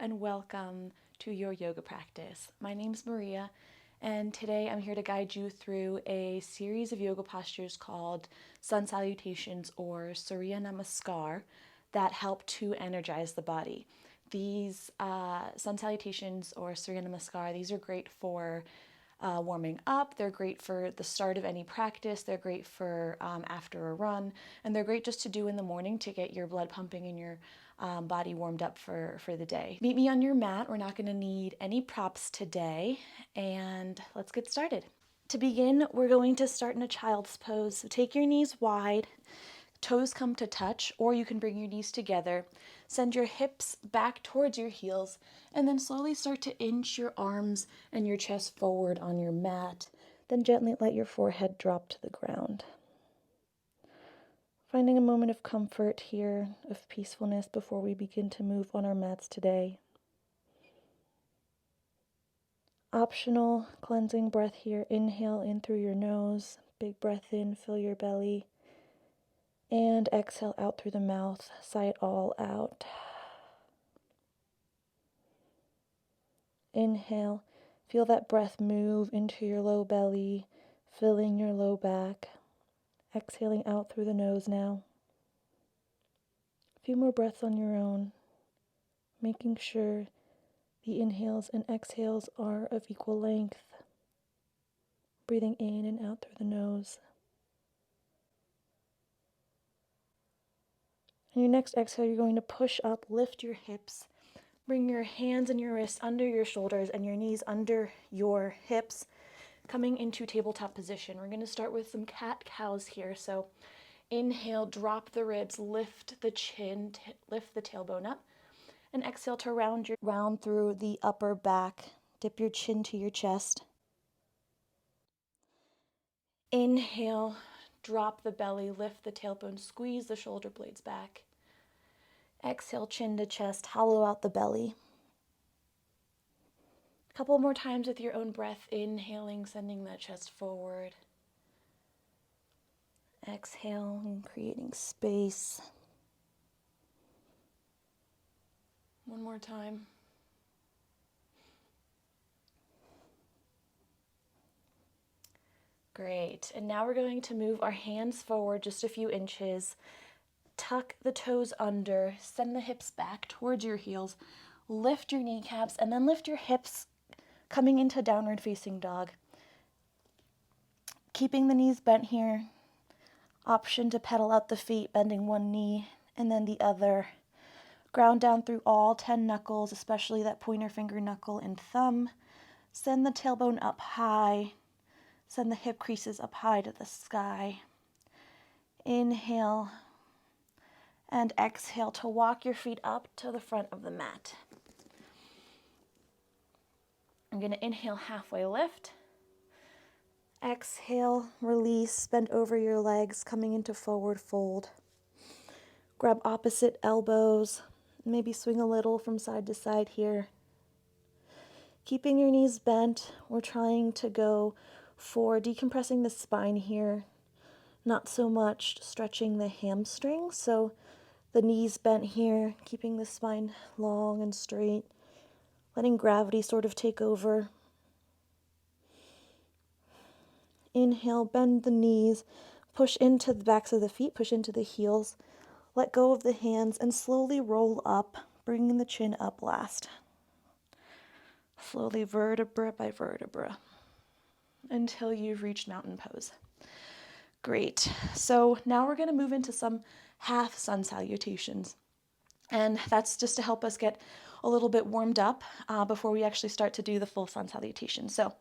and welcome to your yoga practice. My name's Maria, and today I'm here to guide you through a series of yoga postures called Sun Salutations or Surya Namaskar that help to energize the body. These Sun Salutations or Surya Namaskar, these are great for warming up. They're great for the start of any practice. They're great for after a run, and they're great just to do in the morning to get your blood pumping and your body warmed up for the day. Meet me on your mat. We're not going to need any props today, and let's get started. To begin, we're going to start in a child's pose. So take your knees wide, toes come to touch, or you can bring your knees together. Send your hips back towards your heels, and then slowly start to inch your arms and your chest forward on your mat. Then gently let your forehead drop to the ground. Finding a moment of comfort here, of peacefulness before we begin to move on our mats today. Optional cleansing breath here. Inhale in through your nose, big breath in, fill your belly. And exhale out through the mouth, sigh it all out. Inhale, feel that breath move into your low belly, filling your low back. Exhaling out through the nose now. A few more breaths on your own, making sure the inhales and exhales are of equal length. Breathing in and out through the nose. On your next exhale, you're going to push up, lift your hips. Bring your hands and your wrists under your shoulders and your knees under your hips, coming into tabletop position. We're going to start with some cat-cows here. So inhale, drop the ribs, lift the chin, lift the tailbone up, and exhale to round through the upper back. Dip your chin to your chest. Inhale, drop the belly, lift the tailbone, squeeze the shoulder blades back. Exhale, chin to chest, hollow out the belly. A couple more times with your own breath, inhaling, sending that chest forward. Exhale and creating space. One more time. Great. And now we're going to move our hands forward just a few inches. Tuck the toes under, send the hips back towards your heels, lift your kneecaps, and then lift your hips coming into downward facing dog. Keeping the knees bent here. Option to pedal out the feet, bending one knee and then the other. Ground down through all 10 knuckles, especially that pointer finger knuckle and thumb. Send the tailbone up high. Send the hip creases up high to the sky. Inhale and exhale to walk your feet up to the front of the mat. I'm going to inhale, halfway lift. Exhale, release, bend over your legs, coming into forward fold. Grab opposite elbows, maybe swing a little from side to side here. Keeping your knees bent, we're trying to go for decompressing the spine here, not so much stretching the hamstrings. So the knees bent here, keeping the spine long and straight, letting gravity sort of take over. Inhale, bend the knees, push into the backs of the feet, push into the heels, let go of the hands, and slowly roll up, bringing the chin up last. Slowly vertebra by vertebra until you've reached mountain pose. Great. So now we're going to move into some half sun salutations. And that's just to help us get a little bit warmed up before we actually start to do the full sun salutation. So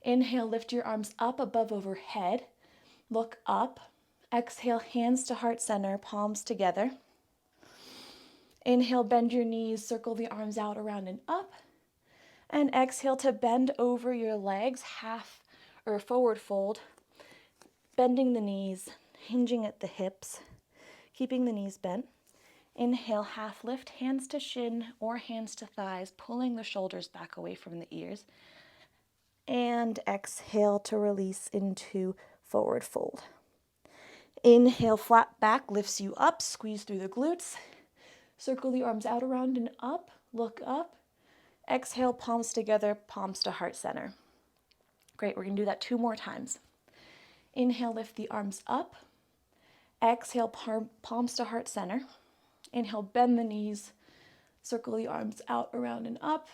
inhale, lift your arms up above overhead. Look up. Exhale, hands to heart center, palms together. Inhale, bend your knees, circle the arms out, around and up. And exhale to bend over your legs, half or forward fold. Bending the knees, hinging at the hips, keeping the knees bent. Inhale, half lift, hands to shin or hands to thighs, pulling the shoulders back away from the ears. And exhale to release into forward fold. Inhale, flat back lifts you up, squeeze through the glutes. Circle the arms out, around and up. look up. Exhale, palms together, palms to heart center. Great, we're gonna do that 2 more times. Inhale, lift the arms up. Exhale, palms to heart center. Inhale, bend the knees. Circle the arms out, around, and up.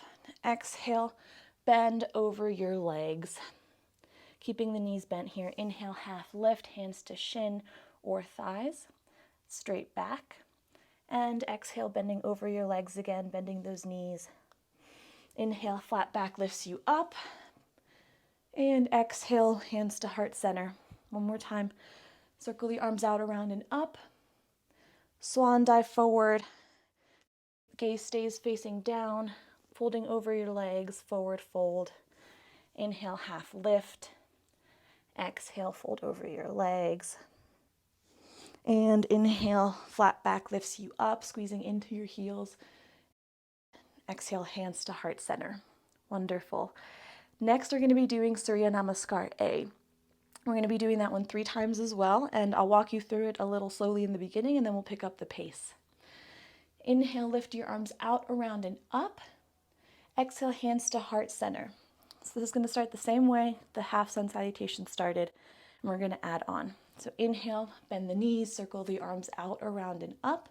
Exhale, bend over your legs. Keeping the knees bent here. Inhale, half lift, hands to shin or thighs. Straight back. And exhale, bending over your legs again, bending those knees. Inhale, flat back lifts you up. And exhale, hands to heart center. One more time. Circle the arms out, around, and up. Swan dive forward. Gaze stays facing down, folding over your legs, forward fold. Inhale, half lift. Exhale, fold over your legs. And inhale, flat back lifts you up, squeezing into your heels. Exhale, hands to heart center. Wonderful. Next, we're going to be doing Surya Namaskar A. We're going to be doing that one 3 times as well, and I'll walk you through it a little slowly in the beginning, and then we'll pick up the pace. Inhale, lift your arms out, around, and up. Exhale, hands to heart center. So this is going to start the same way the half sun salutation started, and we're going to add on. So inhale, bend the knees, circle the arms out, around, and up.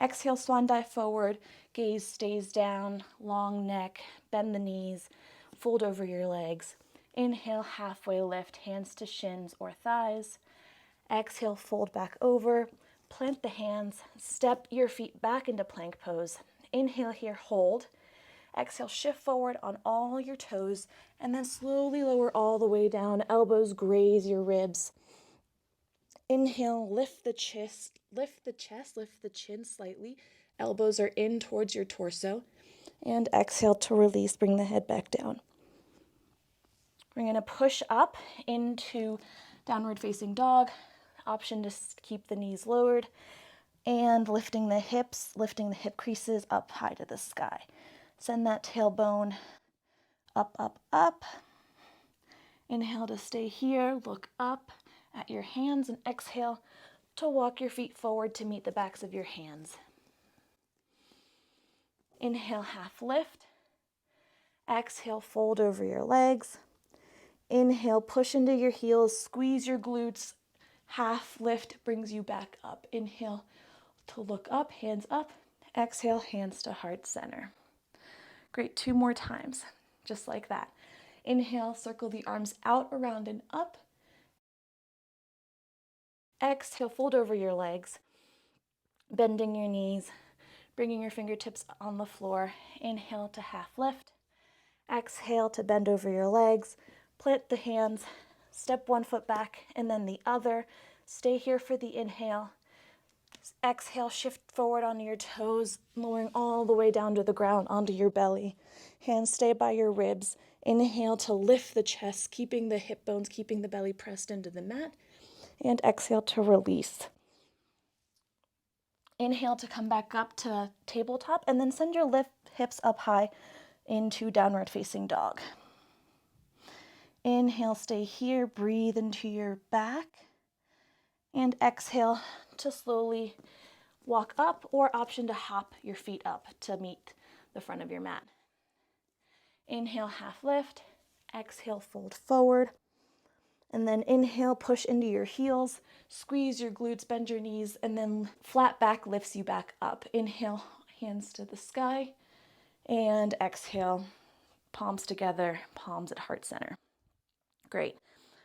Exhale, swan dive forward, gaze stays down, long neck, bend the knees, fold over your legs. Inhale, halfway lift, hands to shins or thighs. Exhale, fold back over, plant the hands, step your feet back into plank pose. Inhale here, hold. Exhale, shift forward on all your toes, and then slowly lower all the way down. Elbows graze your ribs. Inhale, lift the chest, lift the chin slightly. Elbows are in towards your torso. And exhale to release, bring the head back down. We're going to push up into downward facing dog. Option to keep the knees lowered. And lifting the hips, lifting the hip creases up high to the sky. Send that tailbone up, up, up. Inhale to stay here, look up at your hands, and exhale to walk your feet forward to meet the backs of your hands. Inhale, half lift. Exhale, fold over your legs. Inhale, push into your heels, squeeze your glutes. Half lift brings you back up. Inhale to look up, hands up. Exhale, hands to heart center. Great, 2 more times, just like that. Inhale, circle the arms out, around, and up. Exhale, fold over your legs, bending your knees, bringing your fingertips on the floor. Inhale to half lift. Exhale to bend over your legs, plant the hands, step 1 foot back and then the other. Stay here for the inhale. Exhale, shift forward onto your toes, lowering all the way down to the ground, onto your belly. Hands stay by your ribs. Inhale to lift the chest, keeping the hip bones, keeping the belly pressed into the mat. And exhale to release. Inhale to come back up to tabletop, and then send your hips up high into downward facing dog. Inhale, stay here, breathe into your back. And exhale to slowly walk up, or option to hop your feet up to meet the front of your mat. Inhale, half lift. Exhale, fold forward. And then inhale, push into your heels, squeeze your glutes, bend your knees, and then flat back lifts you back up. Inhale, hands to the sky, and exhale, palms together, palms at heart center. Great.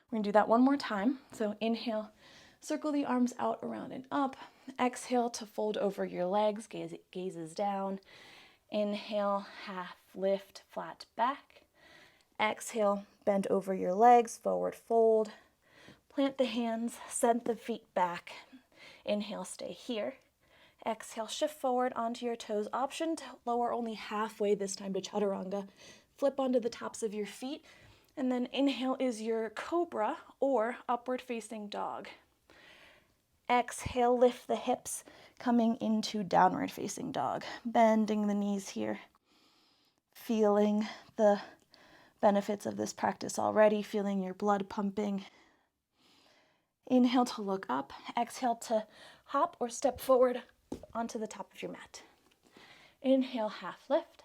We're gonna do that 1 more time. So inhale, circle the arms out, around, and up. Exhale to fold over your legs, gazes down. Inhale, half lift, flat back. Exhale, bend over your legs, forward fold. Plant the hands, send the feet back. Inhale, stay here. Exhale, shift forward onto your toes. Option to lower only halfway this time to chaturanga. Flip onto the tops of your feet. And then inhale is your cobra or upward facing dog. Exhale, lift the hips, coming into downward facing dog. Bending the knees here. Feeling the benefits of this practice already, feeling your blood pumping. Inhale to look up. Exhale to hop or step forward onto the top of your mat. Inhale, half lift.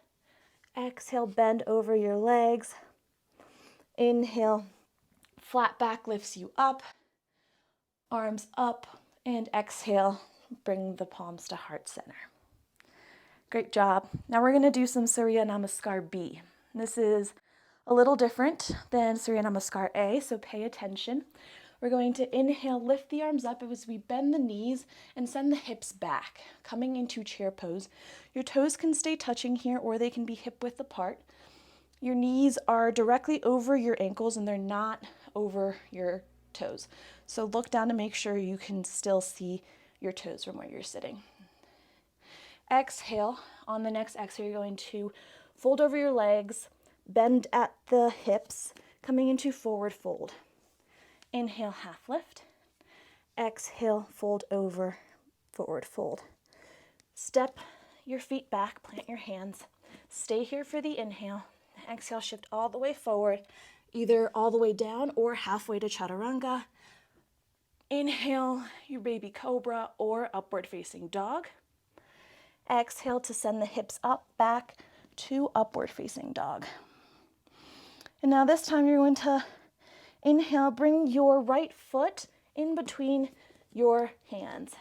Exhale, bend over your legs. Inhale, flat back lifts you up. Arms up, and exhale, bring the palms to heart center. Great job. Now we're going to do some Surya Namaskar B. This is a little different than Surya Namaskar A, so pay attention. We're going to inhale, lift the arms up as we bend the knees and send the hips back, coming into chair pose. Your toes can stay touching here or they can be hip width apart. Your knees are directly over your ankles and they're not over your toes. So look down to make sure you can still see your toes from where you're sitting. Exhale. On the next exhale, you're going to fold over your legs, bend at the hips, coming into forward fold. Inhale, half lift. Exhale, fold over, forward fold. Step your feet back, plant your hands. Stay here for the inhale. Exhale, shift all the way forward, either all the way down or halfway to chaturanga. Inhale, your baby cobra or upward facing dog. Exhale to send the hips up, back to upward facing dog. And now this time you're going to inhale, bring your right foot in between your hands.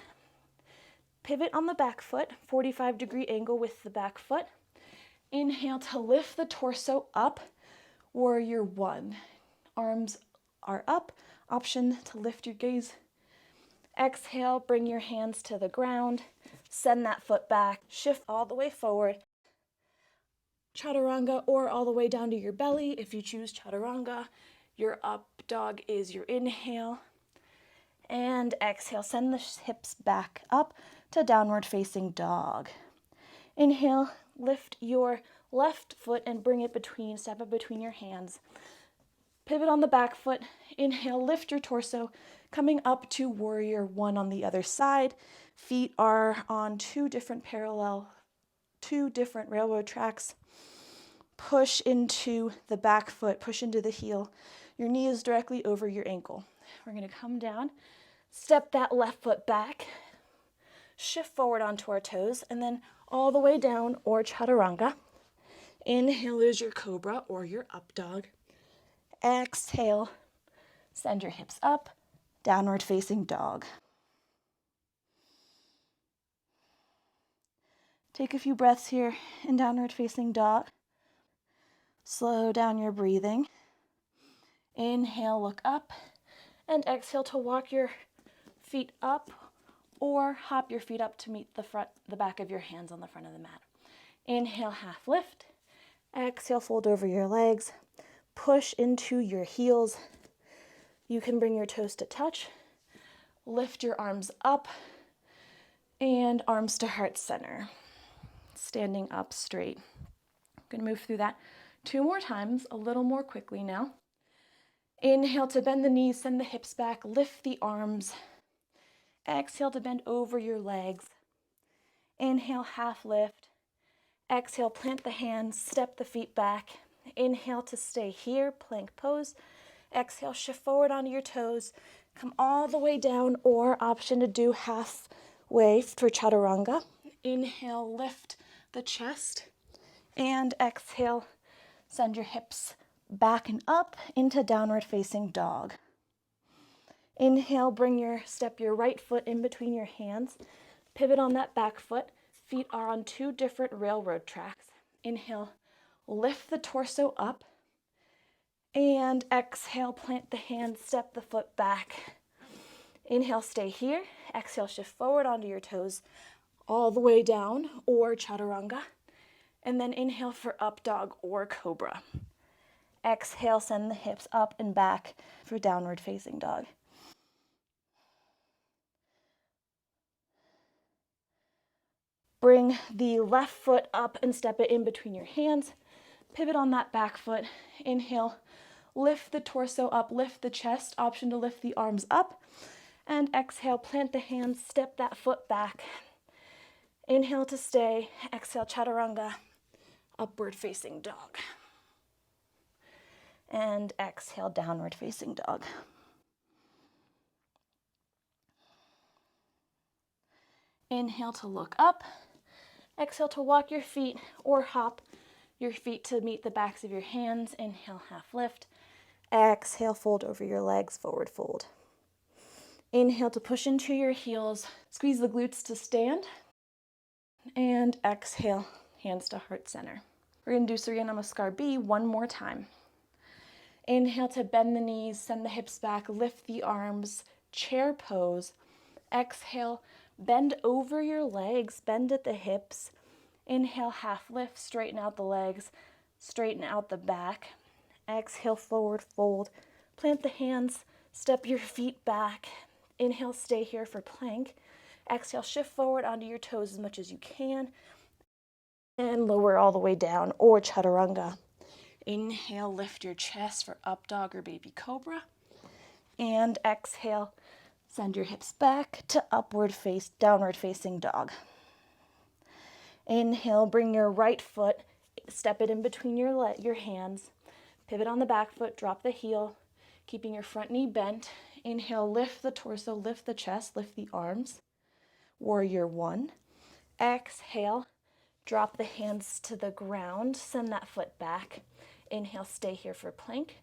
Pivot on the back foot, 45-degree angle with the back foot. Inhale to lift the torso up, warrior one. Arms are up, option to lift your gaze. Exhale, bring your hands to the ground, send that foot back, shift all the way forward. Chaturanga or all the way down to your belly. If you choose chaturanga, your up dog is your inhale. And exhale, send the hips back up to downward facing dog. Inhale, lift your left foot and bring it between, step it between your hands. Pivot on the back foot. Inhale, lift your torso, coming up to warrior one on the other side. Feet are on two different railroad tracks. Push into the back foot, push into the heel. Your knee is directly over your ankle. We're going to come down, step that left foot back, shift forward onto our toes, and then all the way down or chaturanga. Inhale is your cobra or your up dog. Exhale, send your hips up, downward facing dog. Take a few breaths here in downward facing dog. Slow down your breathing. Inhale, look up, and exhale to walk your feet up or hop your feet up to meet the back of your hands on the front of the mat. Inhale, half lift. Exhale, fold over your legs. Push into your heels. You can bring your toes to touch. Lift your arms up and arms to heart center. Standing up straight. I'm going to move through that 2 more times, a little more quickly now. Inhale to bend the knees, send the hips back, lift the arms. Exhale to bend over your legs. Inhale, half lift. Exhale, plant the hands, step the feet back. Inhale to stay here, plank pose. Exhale, shift forward onto your toes. Come all the way down or option to do halfway for chaturanga. Inhale, lift the chest. And exhale, send your hips back and up into downward facing dog. Inhale, step your right foot in between your hands. Pivot on that back foot. Feet are on 2 different railroad tracks. Inhale, lift the torso up. And exhale, plant the hands, step the foot back. Inhale, stay here. Exhale, shift forward onto your toes all the way down or chaturanga. And then inhale for up dog or cobra. Exhale, send the hips up and back for downward facing dog. Bring the left foot up and step it in between your hands. Pivot on that back foot. Inhale, lift the torso up, lift the chest, option to lift the arms up. And exhale, plant the hands, step that foot back. Inhale to stay. Exhale, chaturanga, upward facing dog. And exhale, downward facing dog. Inhale to look up. Exhale to walk your feet or hop your feet to meet the backs of your hands. Inhale, half lift. Exhale, fold over your legs, forward fold. Inhale to push into your heels, squeeze the glutes to stand. And exhale, hands to heart center. We're going to do Surya Namaskar B one more time. Inhale to bend the knees, send the hips back, lift the arms, chair pose. Exhale, bend over your legs, bend at the hips. Inhale, half lift, straighten out the legs, straighten out the back. Exhale, forward fold. Plant the hands, step your feet back. Inhale, stay here for plank. Exhale, shift forward onto your toes as much as you can. And lower all the way down, or chaturanga. Inhale, lift your chest for up dog or baby cobra. And exhale, send your hips back to downward facing dog. Inhale, bring your right foot, step it in between your hands. Pivot on the back foot, drop the heel, keeping your front knee bent. Inhale, lift the torso, lift the chest, lift the arms. Warrior one. Exhale, drop the hands to the ground, send that foot back. Inhale, stay here for plank.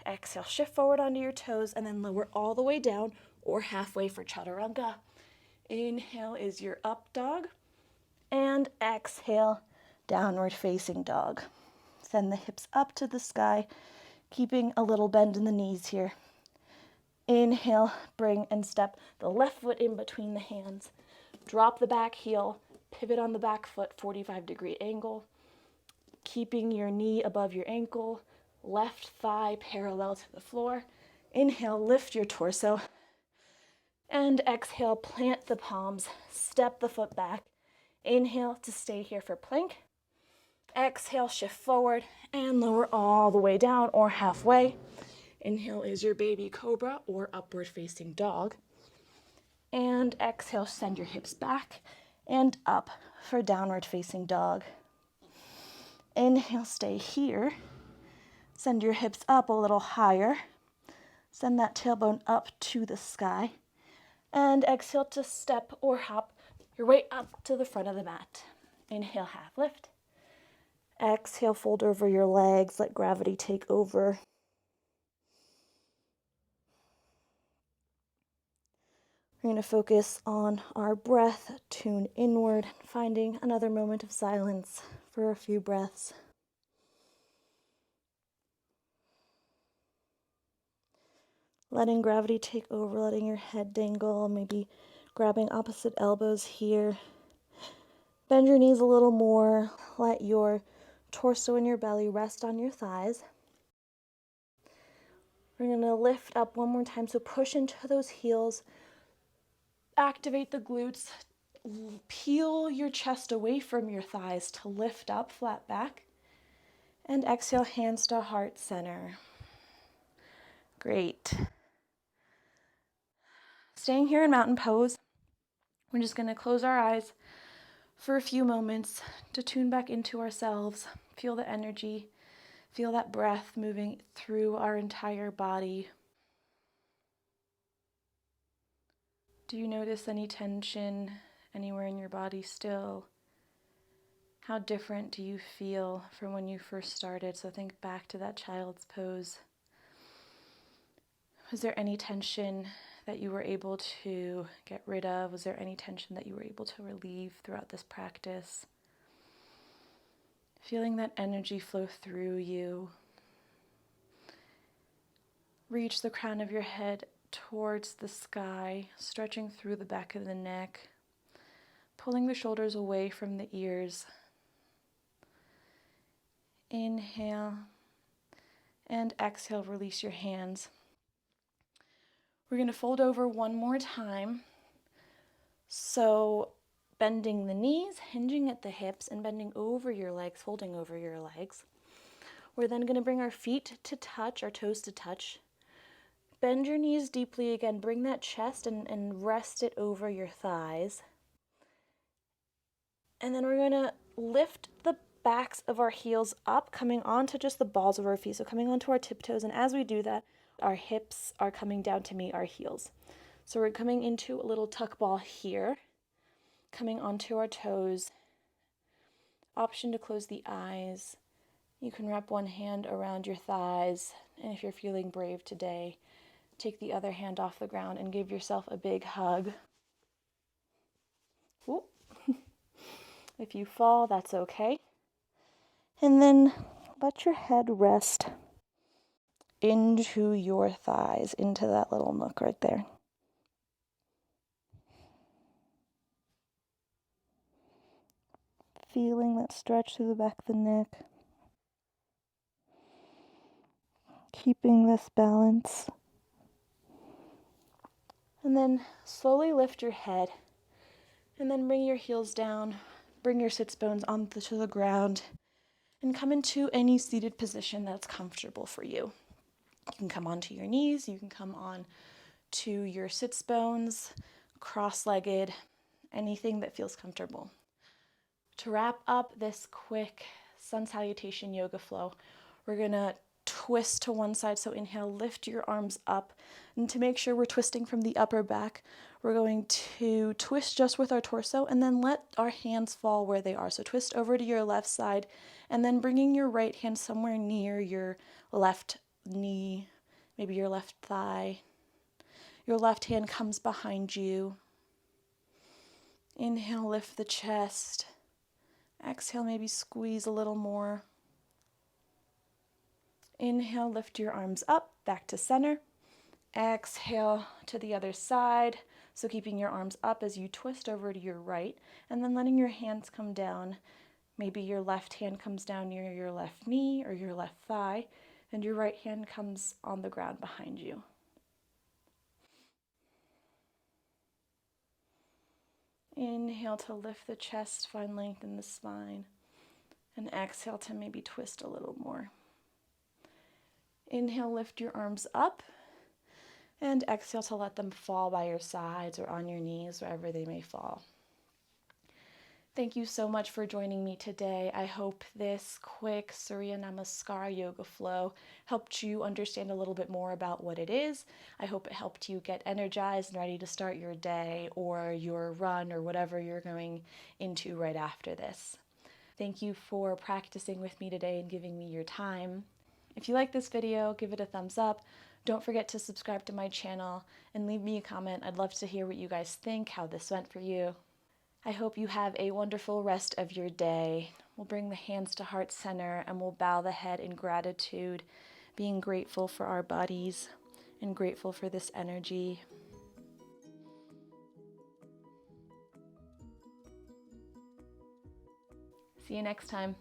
Exhale, shift forward onto your toes and then lower all the way down or halfway for chaturanga. Inhale is your up dog. And exhale, downward facing dog. Send the hips up to the sky, keeping a little bend in the knees here. Inhale, bring and step the left foot in between the hands. Drop the back heel, pivot on the back foot, 45-degree angle. Keeping your knee above your ankle, left thigh parallel to the floor. Inhale, lift your torso. And exhale, plant the palms, step the foot back. Inhale to stay here for plank. Exhale, shift forward and lower all the way down or halfway. Inhale is your baby cobra or upward facing dog. And exhale, send your hips back and up for downward facing dog. Inhale, stay here. Send your hips up a little higher. Send that tailbone up to the sky. And exhale to step or hop your way up to the front of the mat. Inhale, half lift. Exhale, fold over your legs, let gravity take over. We're going to focus on our breath, tune inward, finding another moment of silence for a few breaths. Letting gravity take over, letting your head dangle, maybe grabbing opposite elbows here. Bend your knees a little more. Let your torso and your belly rest on your thighs. We're going to lift up one more time, so push into those heels. Activate the glutes. Peel your chest away from your thighs to lift up, flat back. And exhale, hands to heart center. Great. Staying here in mountain pose, we're just going to close our eyes for a few moments to tune back into ourselves. Feel the energy. Feel that breath moving through our entire body. Do you notice any tension anywhere in your body still? How different do you feel from when you first started? So think back to that child's pose. Was there any tension that you were able to get rid of? Was there any tension that you were able to relieve throughout this practice? Feeling that energy flow through you. Reach the crown of your head towards the sky, stretching through the back of the neck, pulling the shoulders away from the ears. Inhale and exhale, release your hands. We're going to fold over one more time. So bending the knees, hinging at the hips, and bending over your legs, folding over your legs. We're then going to bring our feet to touch, our toes to touch. Bend your knees deeply again. Bring that chest and rest it over your thighs. And then we're going to lift the backs of our heels up, coming onto just the balls of our feet. So coming onto our tiptoes. And as we do that, our hips are coming down to meet our heels. So we're coming into a little tuck ball here, coming onto our toes, option to close the eyes. You can wrap one hand around your thighs, and if you're feeling brave today, take the other hand off the ground and give yourself a big hug. Ooh. If you fall, that's okay. And then let your head rest into your thighs, into that little nook right there. Feeling that stretch through the back of the neck. Keeping this balance. And then slowly lift your head. And then bring your heels down. Bring your sits bones onto the ground. And come into any seated position that's comfortable for you. You can come onto your knees. You can come on to your sits bones, cross-legged, anything that feels comfortable. To wrap up this quick Sun Salutation yoga flow, we're going to twist to one side. So inhale, lift your arms up. And to make sure we're twisting from the upper back, we're going to twist just with our torso and then let our hands fall where they are. So twist over to your left side and then bringing your right hand somewhere near your left knee, maybe your left thigh. Your left hand comes behind you. Inhale, lift the chest. Exhale, maybe squeeze a little more. Inhale, lift your arms up, back to center. Exhale to the other side. So keeping your arms up as you twist over to your right, and then letting your hands come down. Maybe your left hand comes down near your left knee or your left thigh, and your right hand comes on the ground behind you. Inhale to lift the chest, find length in the spine. And exhale to maybe twist a little more. Inhale, lift your arms up. And exhale to let them fall by your sides or on your knees, wherever they may fall. Thank you so much for joining me today. I hope this quick Surya Namaskar yoga flow helped you understand a little bit more about what it is. I hope it helped you get energized and ready to start your day or your run or whatever you're going into right after this. Thank you for practicing with me today and giving me your time. If you like this video, give it a thumbs up. Don't forget to subscribe to my channel and leave me a comment. I'd love to hear what you guys think, how this went for you. I hope you have a wonderful rest of your day. We'll bring the hands to heart center and we'll bow the head in gratitude, being grateful for our bodies and grateful for this energy. See you next time.